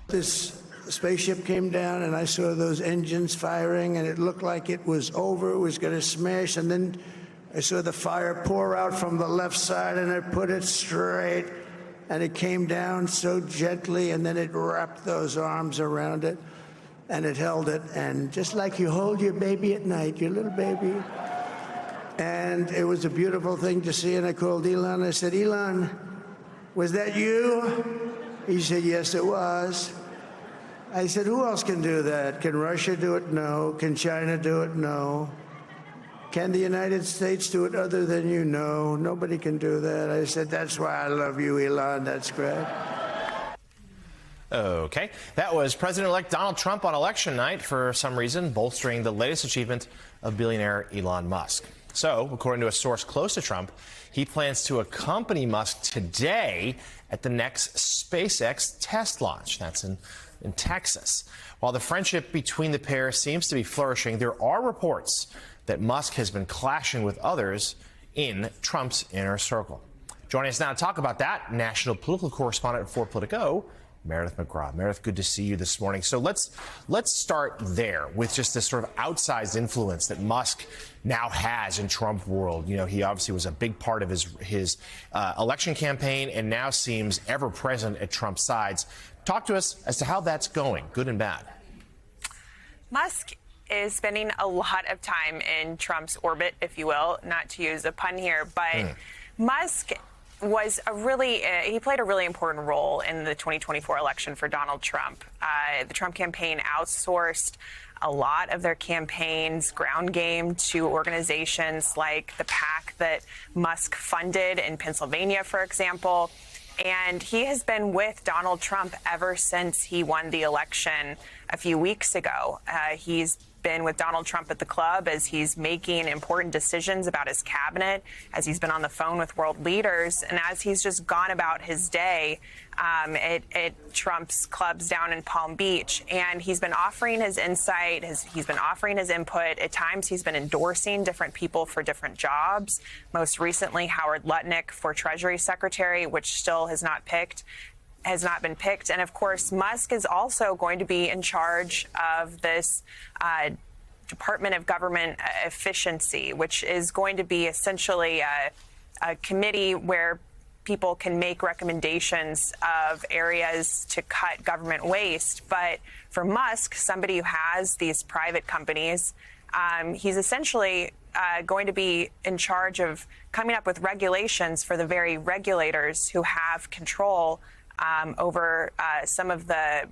This spaceship came down and I saw those engines firing and it looked like it was over, it was going to smash, and then I saw the fire pour out from the left side and it put it straight and it came down so gently and then it wrapped those arms around it and it held it, and just like you hold your baby at night, your little baby. And it was a beautiful thing to see, and I called Elon. I said, Elon, was that you? He said, yes, it was. I said, who else can do that? Can Russia do it? No. Can China do it? No. Can the United States do it other than you? No. Nobody can do that. I said, that's why I love you, Elon. That's great. Okay. That was President-elect Donald Trump on election night, for some reason, bolstering the latest achievement of billionaire Elon Musk. So, according to a source close to Trump, he plans to accompany Musk today at the next SpaceX test launch. That's in Texas. While the friendship between the pair seems to be flourishing, there are reports that Musk has been clashing with others in Trump's inner circle. Joining us now to talk about that, national political correspondent for Politico, Meredith McGraw. Meredith, good to see you this morning. So let's start there with just this sort of outsized influence that Musk now has in Trump world. You know, he obviously was a big part of his election campaign and now seems ever present at Trump's sides. Talk to us as to how that's going, good and bad. Musk is spending a lot of time in Trump's orbit, if you will, not to use a pun here, but Musk was he played a really important role in the 2024 election for Donald Trump. The Trump campaign outsourced a lot of their campaign's ground game to organizations like the PAC that Musk funded in Pennsylvania, for example. And he has been with Donald Trump ever since he won the election a few weeks ago. He's been with Donald Trump at the club as he's making important decisions about his cabinet, as he's been on the phone with world leaders, and as he's just gone about his day at Trump's clubs down in Palm Beach. And he's been offering his insight, he's been offering his input. At times, he's been endorsing different people for different jobs. Most recently, Howard Lutnick for Treasury Secretary, which still has not been picked. And of course, Musk is also going to be in charge of this Department of Government Efficiency, which is going to be essentially a committee where people can make recommendations of areas to cut government waste. But for Musk, somebody who has these private companies, he's essentially going to be in charge of coming up with regulations for the very regulators who have control over some of the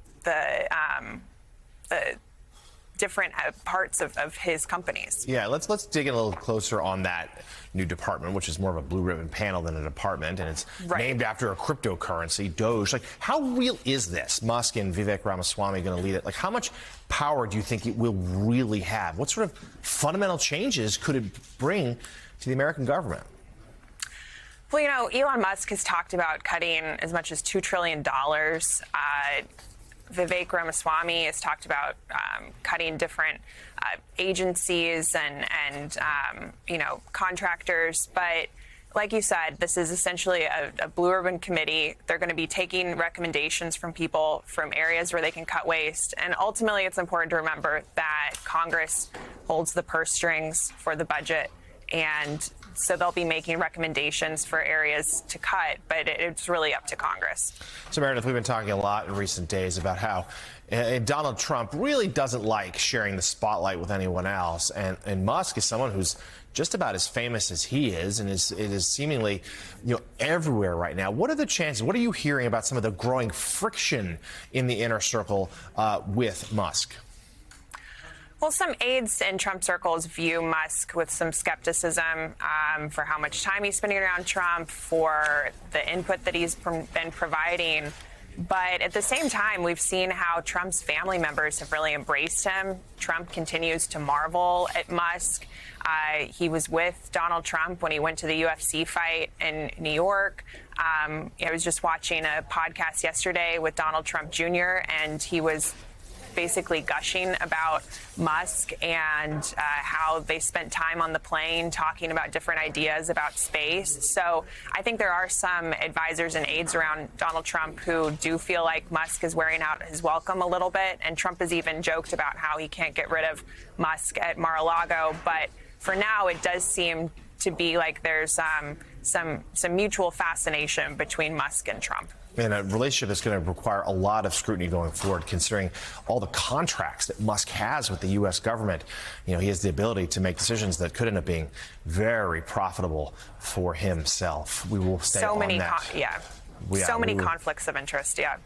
different parts of his companies. Yeah, let's dig in a little closer on that new department, which is more of a blue ribbon panel than a department, and it's named after a cryptocurrency, Doge. Like, how real is this? Musk and Vivek Ramaswamy going to lead it. Like, how much power do you think it will really have? What sort of fundamental changes could it bring to the American government? Well, you know, Elon Musk has talked about cutting as much as $2 trillion. Vivek Ramaswamy has talked about cutting different agencies and contractors. But like you said, this is essentially a blue ribbon committee. They're going to be taking recommendations from people from areas where they can cut waste. And ultimately, it's important to remember that Congress holds the purse strings for the budget. And so they'll be making recommendations for areas to cut, but it's really up to Congress. So, Meredith, we've been talking a lot in recent days about how Donald Trump really doesn't like sharing the spotlight with anyone else. And Musk is someone who's just about as famous as he is, and it is seemingly, everywhere right now. What are the chances? What are you hearing about some of the growing friction in the inner circle with Musk? Well, some aides in Trump circles view Musk with some skepticism for how much time he's spending around Trump, for the input that he's been providing. But at the same time, we've seen how Trump's family members have really embraced him. Trump continues to marvel at Musk. He was with Donald Trump when he went to the UFC fight in New York. I was just watching a podcast yesterday with Donald Trump Jr., and he was basically gushing about Musk and how they spent time on the plane talking about different ideas about space. So I think there are some advisors and aides around Donald Trump who do feel like Musk is wearing out his welcome a little bit. And Trump has even joked about how he can't get rid of Musk at Mar-a-Lago. But for now, it does seem to be like there's some mutual fascination between Musk and Trump. And a relationship that's going to require a lot of scrutiny going forward, considering all the contracts that Musk has with the U.S. government. You know, he has the ability to make decisions that could end up being very profitable for himself. We will stay on that. So many conflicts of interest. Yeah.